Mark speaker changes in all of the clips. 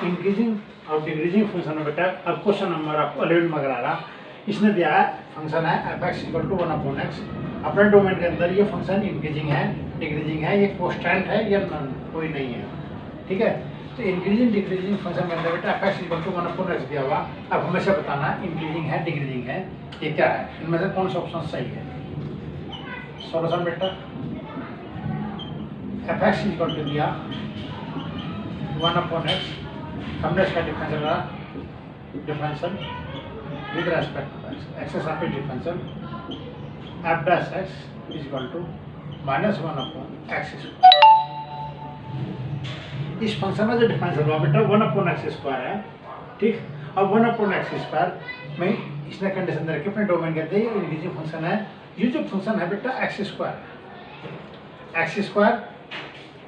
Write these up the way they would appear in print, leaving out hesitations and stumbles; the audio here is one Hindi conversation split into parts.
Speaker 1: इंक्रीजिंग और डिक्रीजिंग फंक्शन में बेटा अब क्वेश्चन नंबर आपको 11 में अगर आ रहा, इसने दिया है फंक्शन है f(x) = 1/x। अपने डोमेन के अंदर ये फंक्शन इंक्रीजिंग है, डिक्रीजिंग है, ये कांस्टेंट है या नन, कोई नहीं है, ठीक है। तो इंक्रीजिंग डिक्रीजिंग फंक्शन के अंदर बेटा f(x) = 1/x दिया हुआ। अब हमें से बताना इंक्रीजिंग है डिक्रीजिंग है ये क्या है, इनमें से कौन सा ऑप्शन सही है। सॉल्यूशन बेटा f(x) = दिया 1/x, हमने इसका डिफरेंशियल करा, differential with respect to x, x के सापेक्ष डिफरेंशियल f(x) = -1/x²। इस फंक्शन में जो डिफरेंशियल हुआ बेटा 1/x² है, ठीक। अब 1/x² में इसने कंडीशन दे रखी अपने डोमेन के अंदर, ये इंक्रीजिंग फंक्शन है। ये जो फंक्शन है बेटा x²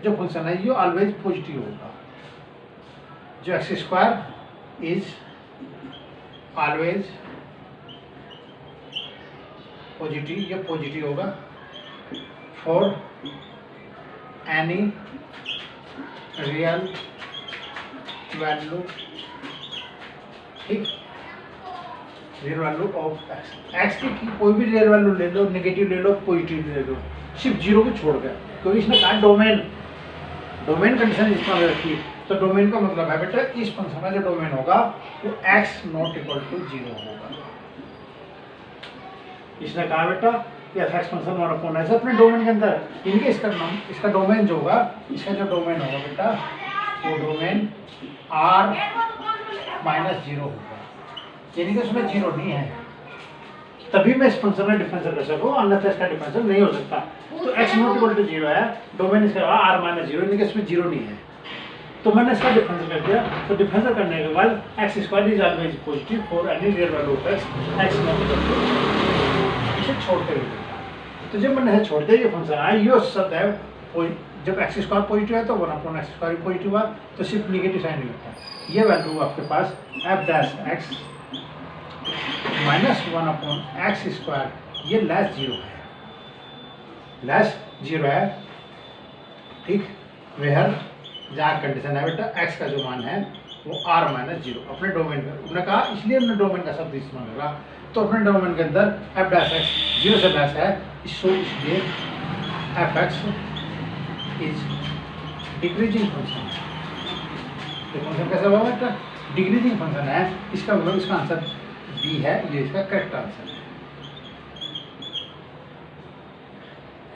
Speaker 1: जो फंक्शन है ये ऑलवेज पॉजिटिव होगा। जो x² इज ऑलवेज पॉजिटिव, ये पॉजिटिव होगा फॉर एनी रियल वैल्यू, ठीक, रियल वैल्यू ऑफ x की कोई भी रियल वैल्यू ले लो, नेगेटिव ले लो, पॉजिटिव ले लो, सिर्फ जीरो को छोड़कर, क्योंकि इसने कहा डोमेन कंडीशन इस्तेमाल रखी। तो डोमेन का मतलब है बेटा इस फंक्शन का जो डोमेन होगा वो x ≠ 0 होगा। इसने कहा बेटा कि f(x) फंक्शन 1/x अपने डोमेन के अंदर, इनके इसका डोमेन जो होगा, इसका जो डोमेन होगा बेटा वो डोमेन r-0 होगा, यानी कि उसमें 0 नहीं है, तभी मैं इस फंक्शन का डिफरेंशियल कर सकूँ, अन्यथा इसका डिफरेंशियल नहीं हो सकता। तो x ≠ 0 है, डोमेन इसका r-0, यानी कि इसमें 0 नहीं है, तो मैंने इसका डिफरेंशियल कर दिया। तो डिफरेंशियल करने के बाद x² is always positive for any real value of x ≠ 0, इसे छोड़ते हुए। तो जब मैंने छोड़ दिया ये फंक्शन आया, ये शब्द है जब x² पॉजिटिव है तो 1/x² पॉजिटिव हुआ, तो सिर्फ निगेटिव साइन नहीं होता। ये वैल्यू आपके पास f(x) -1/x², ये <0 है, ठीक। वेयर जहाँ कंडीशन है बेटा x का जो मान है वो r-0 अपने डोमेन में, उन्होंने कहा इसलिए हमने डोमेन का शब्द इस्तेमाल करा। तो अपने डोमेन के अंदर f(x) 0 से लेस है, इसलिए f(x) इज डिक्रीजिंग फंक्शन। तो फंक्शन कैसा हुआ बेटा, डिक्रीजिंग फंक्शन है, इसका मतलब इसका आंसर बी है, ये इसका करेक्ट आंसर है।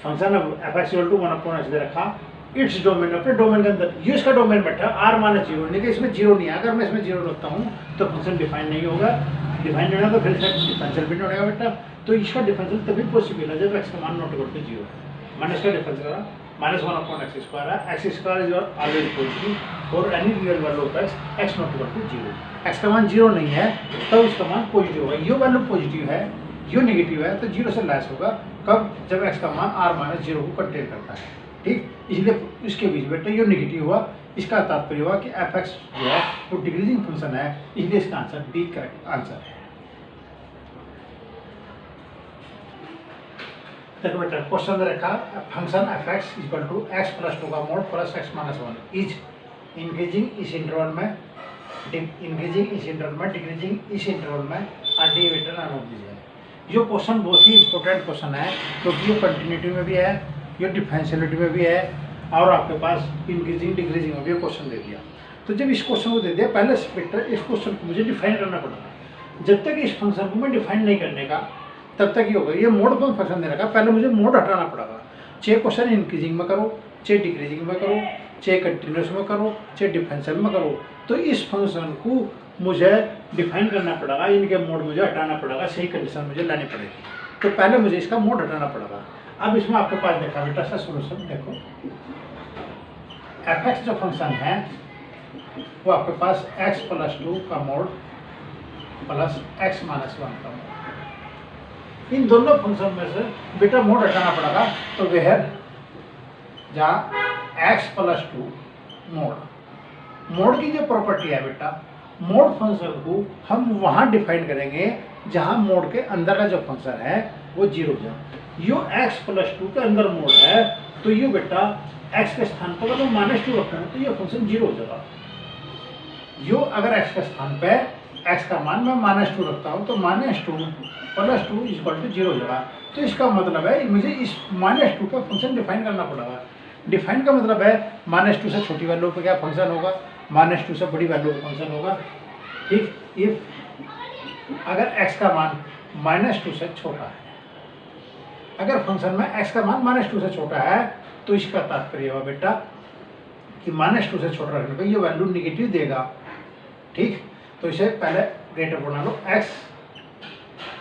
Speaker 1: फंक्शन f(x) = 1/x दे रखा, इट्स डोमेन अपने डोमेन के अंदर, ये इसका डोमेन बैठा r-0, यानी कि इसमें 0 नहीं है। अगर मैं इसमें 0 रखता हूँ तो फंक्शन डिफाइन नहीं होगा, डिफाइन नहीं होगा तो फिर इसका डिफरेंशियल भी नहीं होगा बेटा। तो इसका डिफरेंशियल तभी पॉसिबल है जब x का मान ≠ 0 है। मैंने इसका डिफरेंशियल करा, -1/x² है, x² इज ऑलवेज पॉजिटिव और any real value of x ≠ 0। x का मान 0 नहीं है तो इसका मान पॉजिटिव होगा, ये वैल्यू पॉजिटिव है, ये नेगेटिव है, तो 0 से लेस होगा। कब, जब x का मान r-0 को कंटेन करता है, ठीक। इसलिए इसके बीच बेटा ये नेगेटिव हुआ, इसका तात्पर्य हुआ कि f(x) जो है वो डिक्रीजिंग फंक्शन है, इसलिए इसका आंसर डी करेक्ट आंसर है। देखो बेटा क्वेश्चन में रखा फंक्शन f(x) = x + 2 का मोड + x - 1 इज इंक्रीजिंग इस इंटरवल में, इंक्रीजिंग इस इंटरवल में, डिक्रीजिंग इस इंटरवल में, और डी वेक्टर अनोट दीजिए। ये क्वेश्चन बहुत ही इंपॉर्टेंट क्वेश्चन है, क्योंकि ये कंटिन्यूटी में भी है, ये डिफरेंशियलिटी में भी है, और आपके पास इंक्रीजिंग डिक्रीजिंग में भी क्वेश्चन दे दिया। तो जब इस क्वेश्चन को दे दिया, पहले बेटा इस क्वेश्चन को मुझे डिफाइन करना पड़ेगा। जब तक इस फंक्शन को मैं डिफाइन नहीं करने का तब तक ही होगा। ये मोड पर फंक्शन दे रखा, पहले मुझे मोड हटाना पड़ेगा। चाहे क्वेश्चन इंक्रीजिंग में करो, चाहे डिक्रीजिंग में करो, चाहे कंटिन्यूस में करो, चाहे डिफरेंशियल में करो, तो इस फंक्शन को मुझे डिफाइन करना पड़ेगा, इनके मोड मुझे हटाना पड़ेगा, सही कंडीशन मुझे लानी पड़ेगी। तो पहले मुझे इसका मोड हटाना पड़ेगा। अब इसमें आपके पास देखा बेटा सा सोल्यूशन देखो, f(x) जो फंक्शन है वो आपके पास x + 2 का मोड + x - 1 का मोड, इन दोनों फंक्शन में से बेटा मोड हटाना पड़ेगा। तो वह जहाँ x + 2 मोड की जो प्रॉपर्टी है बेटा, मोड फंक्शन को हम वहाँ डिफाइन करेंगे जहाँ मोड के अंदर का जो फंक्शन है वो 0 हो जाए। यो x + 2 के अंदर मोड है, तो ये बेटा x के स्थान पर अगर -2 रखते हैं तो ये फंक्शन 0 हो जाएगा। यो अगर x के स्थान पे x का मान मैं -2 रखता हूँ तो -2 + 2 = 0 हो जाएगा। तो इसका मतलब है मुझे इस -2 का फंक्शन डिफाइन करना पड़ेगा। डिफाइन का मतलब है -2 से छोटी वैल्यू पे क्या फंक्शन होगा, -2 से बड़ी वैल्यू पे फंक्शन होगा। ठीक, इफ अगर x का मान -2 से छोटा है, अगर फंक्शन में x का मान -2 से छोटा है तो इसका तात्पर्य हुआ बेटा कि -2 से छोटा रखने पर ये वैल्यू निगेटिव देगा। ठीक, तो इसे पहले ग्रेटर बना लो, x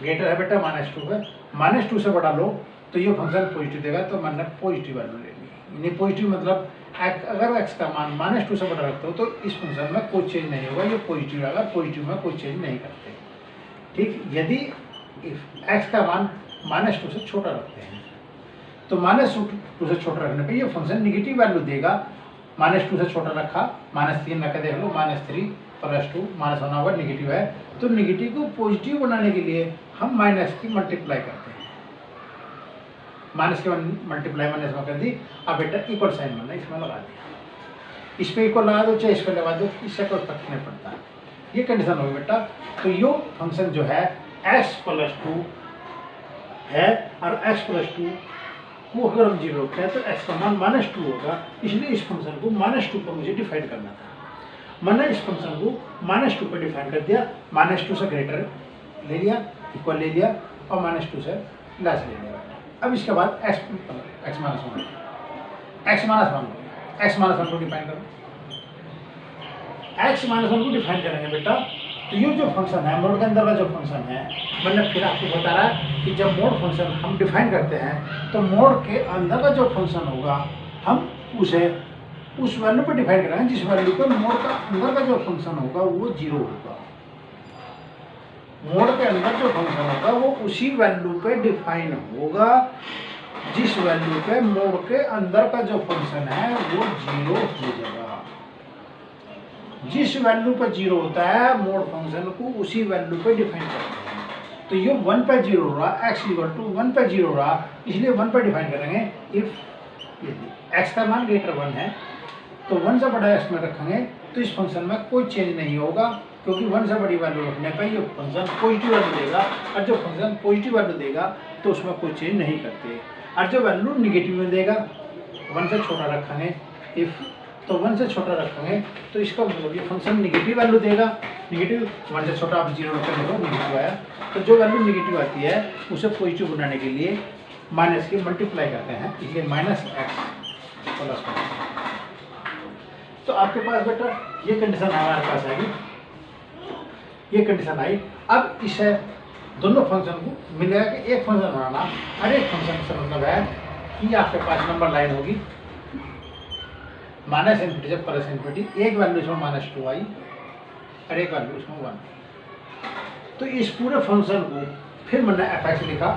Speaker 1: ग्रेटर है बेटा -2 पे, -2 से बड़ा लो तो ये फंक्शन पॉजिटिव देगा, तो मैंने पॉजिटिव वैल्यू लेनी। यानी पॉजिटिव मतलब अगर x का मान -2 से बड़ा रखते हो तो इस फंक्शन में कोई चेंज नहीं होगा, ये पॉजिटिव आएगा, पॉजिटिव में कोई चेंज नहीं करते। ठीक, यदि x का मान -2 से छोटा रखते हैं तो -2 से छोटा रखने पे ये फंक्शन निगेटिव वैल्यू देगा। -2 से छोटा रखा, -3 रखा, देख लो -3 + 2 -1 होगा, निगेटिव है। तो निगेटिव को पॉजिटिव बनाने के लिए हम माइनस की मल्टीप्लाई करते हैं, माइनस की मल्टीप्लाई माइनस में कर दी। अब बेटा इक्वल साइन बनना, इसमें लगा दिया, इस पे इक्वल लगा दो चाहे इस पे लगा दो, इससे कोई फर्क नहीं पड़ता। ये कंडीशन होगी बेटा। तो यो फंक्शन जो है x + 2 है और x + 2 को अगर हम 0 रखते हैं तो x का मान -2 होगा, इसलिए इस फंक्शन को -2 पर मुझे डिफाइन करना था। मैंने इस फंक्शन को -2 पर डिफाइन कर दिया, -2 से ग्रेटर ले लिया, इक्वल ले लिया और -2 से लेस ले लिया। अब इसके बाद x -1 को डिफाइन करो। x -1 को डिफाइन करेंगे बेटा तो ये जो फंक्शन है मोड के अंदर का जो फंक्शन है, मैंने फिर आपको बता रहा है कि जब मोड फंक्शन हम डिफाइन करते हैं तो मोड के अंदर का जो फंक्शन होगा हम उसे उस वैल्यू पे डिफाइन करेंगे जिस वैल्यू पे मोड का अंदर का जो फंक्शन होगा वो 0 होगा। मोड के अंदर जो फंक्शन होगा वो उसी वैल्यू पे डिफाइन होगा जिस वैल्यू पे मोड के अंदर का जो फंक्शन है वो 0 हो जाएगा। जिस वैल्यू पर 0 होता है मोड फंक्शन को उसी वैल्यू पे डिफाइन करते हैं। तो ये 1 पे 0 हो रहा, x = 1 पे 0 हो रहा, इसलिए 1 पे डिफाइन करेंगे। इफ x का मान >1 है तो 1 से बड़ा x में रखेंगे तो इस फंक्शन में कोई चेंज नहीं होगा, क्योंकि 1 से बड़ी वैल्यू रखने पर ये फंक्शन पॉजिटिव वैल्यू देगा, और जो फंक्शन पॉजिटिव वैल्यू देगा तो उसमें कोई चेंज नहीं करते। और जो वैल्यू निगेटिव में देगा 1 से छोटा रखेंगे, इफ तो 1 से छोटा रखेंगे तो इसका मतलब ये फंक्शन निगेटिव वैल्यू देगा। निगेटिव 1 से छोटा आप 0 रखेंगे तो निगेटिव आया, तो जो वैल्यू निगेटिव आती है उसे पॉजिटिव बनाने के लिए माइनस की मल्टीप्लाई करते हैं, इसलिए -x + 1। तो आपके पास बेटा ये कंडीशन हमारे पास आएगी, ये कंडीशन आई। अब इसे दोनों फंक्शन को मिलेगा कि एक फंक्शन बनाना, हर एक फंक्शन से मतलब है कि आपके पास नंबर लाइन होगी -∞ से +∞, एक वैल्यू इसमें -2 आई और एक वैल्यू इसमें 1। तो इस पूरे फंक्शन को फिर मैंने f(x) लिखा।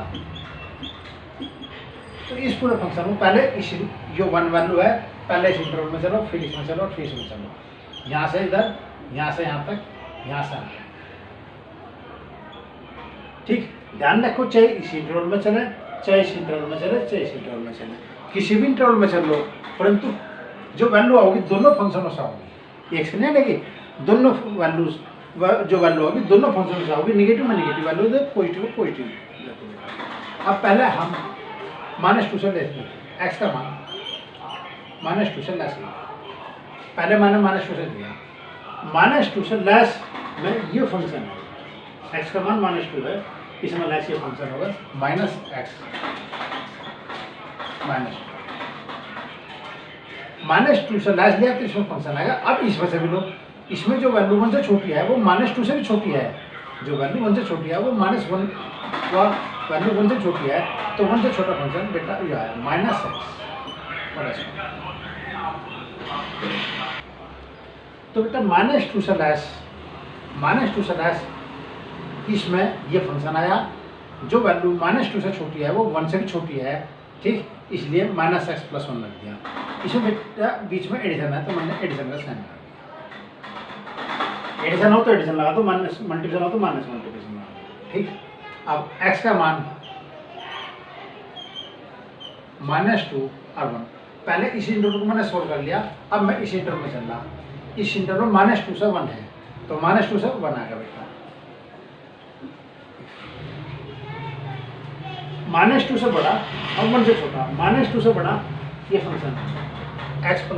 Speaker 1: तो इस पूरे फंक्शन को पहले इस जो 1 वैल्यू है पहले इस इंटरवल में चलो, फिर इसमें चलो, फिर इसमें चलो, यहाँ से इधर, यहाँ से यहाँ तक, यहाँ से यहाँ तक। ठीक, ध्यान रखो चाहे इस इंटरवल में चले, चाहे इस इंटरवल में चले, चाहे इस इंटरवल में चले, किसी भी इंटरवल में चल लो, परंतु जो वैल्यू आओगी दोनों फंक्शनों से आओगी। एक से नहीं लेगी, दोनों वैल्यूज जो वैल्यू होगी दोनों फंक्शनों से आओगी। निगेटिव में निगेटिव वैल्यू दे, पॉजिटिव में पॉजिटिव। अब पहले हम -2 से लेते हैं x का मान -2 से लेस, पहले मैंने -2 से लिया, -2 से लेस में ये फंक्शन है, x का मान -2 है, इसमें लेस ये फंक्शन होगा -x -2 से लेस लिया तो इसमें फंक्शन आएगा। अब इसमें से भी लो, इसमें जो वैल्यू 1 से छोटी है वो -2 से भी छोटी है, जो वैल्यू 1 से छोटी है वो -1 व वैल्यू 1 से छोटी है, तो 1 से छोटा फंक्शन बेटा ये आया -x। तो बेटा -2 से लेस इसमें ये फंक्शन आया, जो वैल्यू -2 से छोटी है वो 1 से भी छोटी है। ठीक, इसलिए -x + 1 लग दिया। इसमें बेटा बीच में एडिशन है तो मैंने एडिशन का साइन लगा दिया। एडिशन हो तो एडिशन लगा दो, मल्टीप्लिकेशन हो तो मल्टीप्लिकेशन लगा दो। ठीक, अब x का मान -2 और 1, पहले इसी इंटरवल को मैंने सोल्व कर लिया। अब मैं इसी इंटरवल में चल रहा, इस इंटरवल -2 से 1 है, तो -2 से 1 आ गया बेटा। -2 से बड़ा और 1 से छोटा, -2 से बड़ा ये फंक्शन है x + 2,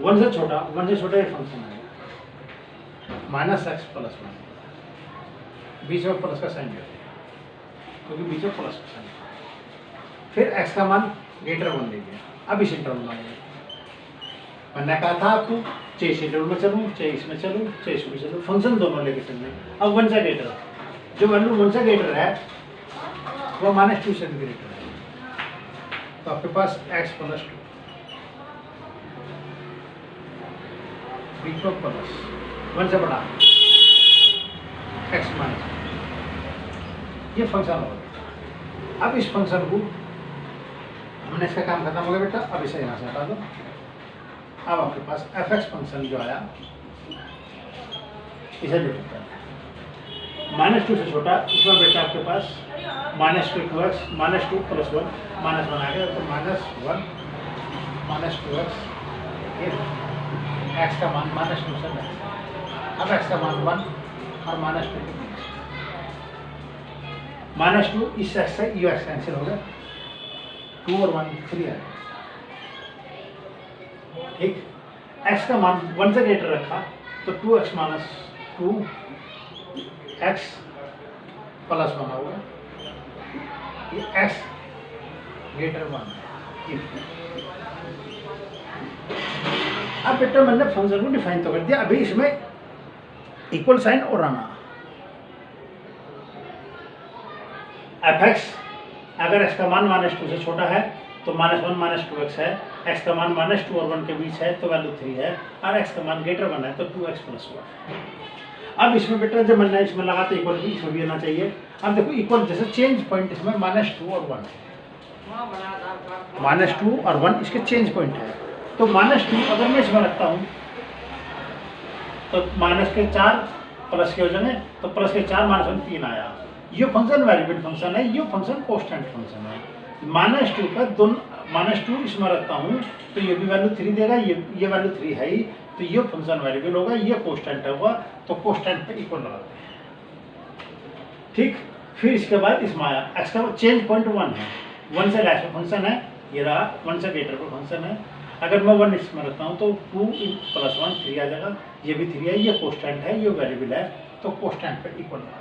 Speaker 1: 1 से छोटा ये फंक्शन है -x + 1, बीच में प्लस का साइन देते हैं क्योंकि बीच में प्लस का साइन। फिर x का मान ग्रेटर 1 ले लिया। अब इस इंटरवल में आइए, मैंने कहा था आपको चाहे इस इंटरवल में चलूँ, चाहे इसमें चलूँ, चाहे इसमें चलूँ, फंक्शन दोनों लेके चलने। अब 1 से ग्रेटर, जो वैल्यू 1 से ग्रेटर है वो -2 से भी ग्रेटर है, तो आपके पास x + 2 बीच में प्लस 1 से बड़ा x माइनस, ये फंक्शन होगा। अब इस फंक्शन को हमने इसका काम खत्म हो गया बेटा। अब इसे यहाँ से हटा दो। अब आपके पास fx फंक्शन जो आया इसे लिख सकते हैं -2 से छोटा, इसमें बेटा आपके पास -2 2x -2 + 1 -1 आ गया, तो -1 -2x, ये x का मान -2 से है। अब x का मान 1 और -2 के बीच, -2 इस x से ये x कैंसिल हो गया, 2 और 1 3 है। ठीक, x का मान 1 से ग्रेटर रखा तो 2x - 2x + 1 होगा, ये x ग्रेटर 1 है। अब बेटा मैंने फंक्शन को डिफाइन तो कर दिया, अभी इसमें इक्वल साइन और आना। fx अगर x का मान -2 से छोटा है तो -1 -2x है, x का मान -2 और 1 के बीच है तो वैल्यू 3 है, और x का मान ग्रेटर 1 है तो 2x + 1। अब इसमें बेटा जब मैंने इसमें लगा तो इक्वल भी इसमें भी आना चाहिए। अब देखो इक्वल जैसे चेंज पॉइंट इसमें -2 और 1 है, -2 और 1 इसके चेंज पॉइंट है। तो -2 अगर मैं इसमें रखता हूँ तो -4 प्लस के हो जाएंगे, तो +4 -1 3 आया। ये फंक्शन वेरिएबल फंक्शन है, ये फंक्शन कांस्टेंट फंक्शन है। -2 का -2 इसमें रखता हूँ तो ये भी वैल्यू 3 देगा, ये वैल्यू 3 है ही, तो ये फंक्शन वेरिएबल होगा, ये कांस्टेंट होगा, तो कांस्टेंट पे इक्वल लगाते हैं। ठीक, फिर इसके बाद इसमें आया x का चेंज पॉइंट 1 है, 1 से लेस फंक्शन है, ये रहा 1 से ग्रेटर पर फंक्शन है। अगर मैं 1 इसमें रखता हूँ तो 2 + 1 3 आ जाएगा, ये भी 3 है, ये कांस्टेंट है, ये वेरिएबल है, तो कांस्टेंट पे इक्वल लगा,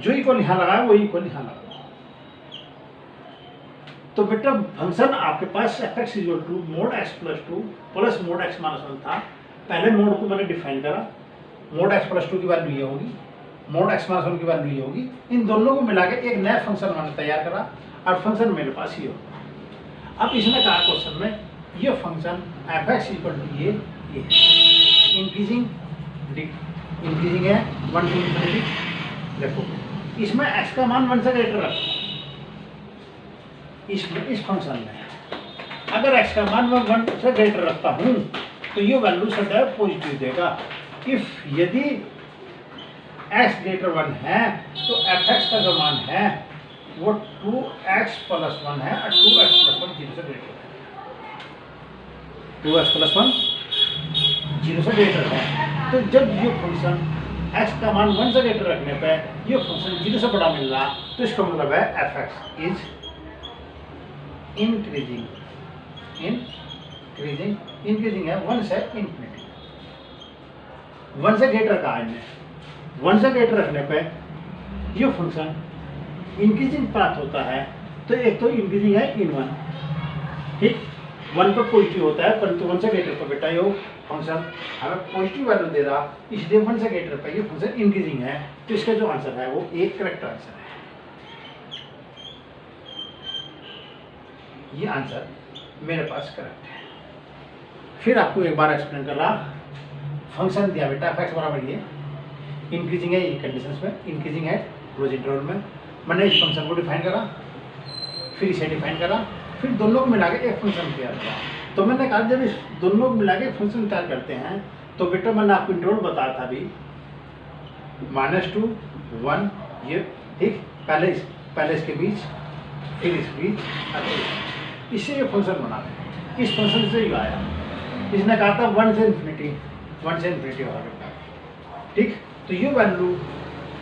Speaker 1: जो इक्वल यहाँ लगाया वही इक्वल यहाँ लगा। तो बेटा फंक्शन आपके पास fx = mod x + 2 plus mod x - 1 था। पहले मोड को मैंने डिफाइन करा, mod x + 2 की वैल्यू ये होगी, mod x - 1 की वैल्यू ये होगी। इन दोनों को मिला के एक नया फंक्शन मैंने तैयार करा और फंक्शन मेरे पास ये होगा। अब इसने कहा क्वेश्चन में ये फंक्शन fx = ये इंक्रीजिंग है 1 to ∞। देखो इसमें x का मान 1 से ग्रेटर रखो, इसमें इस फंक्शन में अगर x का मान मैं 1 से ग्रेटर रखता हूँ तो ये वैल्यू सदैव पॉजिटिव देगा। यदि x > 1 है तो fx का जो मान है वो 2x + 1 है और 2x + 1 0 से ग्रेटर है, 2x + 1 0 से ग्रेटर है। तो जब ये फंक्शन x का मान 1 से ग्रेटर रखने पे ये फंक्शन 0 से बड़ा मिल रहा, तो इसका मतलब है fx इज इंक्रीजिंग है 1 से इंफिनिटी। 1 से ग्रेटर कहा है, 1 से ग्रेटर रखने पे ये फंक्शन इंक्रीजिंग प्राप्त होता है। तो एक तो इंक्रीजिंग है इन 1, ठीक, 1 पर पॉजिटिव होता है, परंतु 1 से ग्रेटर पर बेटा ये फंक्शन हमें पॉजिटिव वैल्यू दे रहा, इसलिए 1 से ग्रेटर पर ये फंक्शन इंक्रीजिंग है। तो इसका जो आंसर है वो एक करेक्ट आंसर है। ये आंसर मेरे पास करेक्ट है। फिर आपको एक बार एक्सप्लेन कर रहा, फंक्शन दिया बेटा fx बराबर ये इंक्रीजिंग है, ये कंडीशंस में इंक्रीजिंग है क्लोज इंटरवल में। मैंने इस फंक्शन को डिफाइन करा, फिर इसे डिफाइन करा, फिर दोनों को मिला के एक फंक्शन तैयार करा। तो मैंने कहा जब इस दोनों को मिला के फंक्शन तैयार करते हैं तो बेटा मैंने आपको इंटरवल बताया था अभी -2 1 ये, ठीक, पहले इसके बीच, फिर इस बीच, इससे ये फंक्शन बना रहे हैं। इस फंक्शन से ही आया। इसने कहा था 1 से इन्फिनिटी होगा बेटा, ठीक। तो ये वैल्यू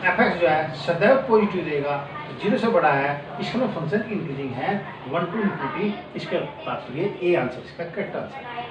Speaker 1: एफ एक्स जो है सदैव पॉजिटिव देगा, 0 से बड़ा है, इसका फंक्शन इंक्रीजिंग है 1 to इन्फिनिटी। इसका तात्पर्य ए आंसर, इसका करेक्ट आंसर है।